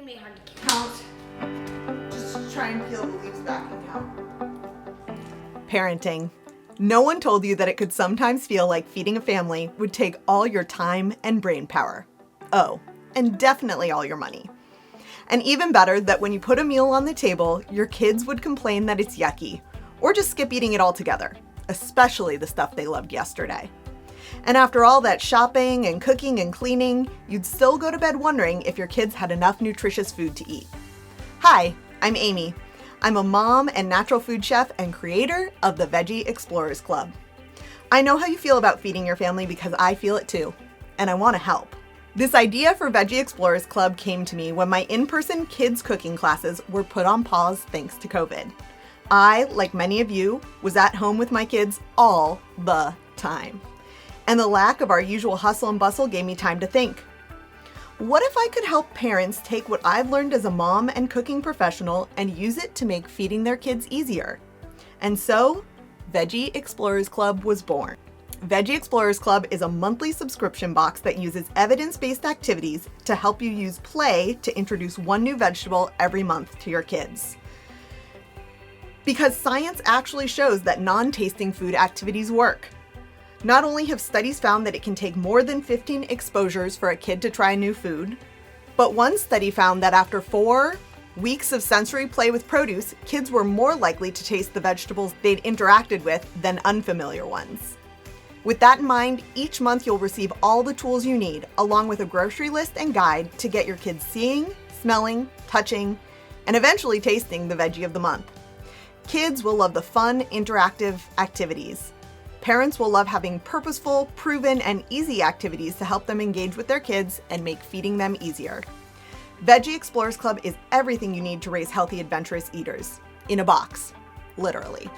me hard to Count. Just try and peel the leaves back and count. Parenting. No one told you that it could sometimes feel like feeding a family would take all your time and brain power. Oh, and definitely all your money. And even better, that when you put a meal on the table, your kids would complain that it's yucky, or just skip eating it altogether, especially the stuff they loved yesterday. And after all that shopping and cooking and cleaning, you'd still go to bed wondering if your kids had enough nutritious food to eat. Hi, I'm Amy. I'm a mom and natural food chef and creator of the Veggie Explorers Club. I know how you feel about feeding your family because I feel it too, and I want to help. This idea for Veggie Explorers Club came to me when my in-person kids cooking classes were put on pause thanks to COVID. I, like many of you, was at home with my kids all the time. And the lack of our usual hustle and bustle gave me time to think. What if I could help parents take what I've learned as a mom and cooking professional and use it to make feeding their kids easier? And so, Veggie Explorers Club was born. Veggie Explorers Club is a monthly subscription box that uses evidence-based activities to help you use play to introduce one new vegetable every month to your kids. Because science actually shows that non-tasting food activities work. Not only have studies found that it can take more than 15 exposures for a kid to try a new food, but one study found that after 4 weeks of sensory play with produce, kids were more likely to taste the vegetables they'd interacted with than unfamiliar ones. With that in mind, each month you'll receive all the tools you need, along with a grocery list and guide to get your kids seeing, smelling, touching, and eventually tasting the veggie of the month. Kids will love the fun, interactive activities. Parents will love having purposeful, proven, and easy activities to help them engage with their kids and make feeding them easier. Veggie Explorers Club is everything you need to raise healthy, adventurous eaters. In a box. Literally.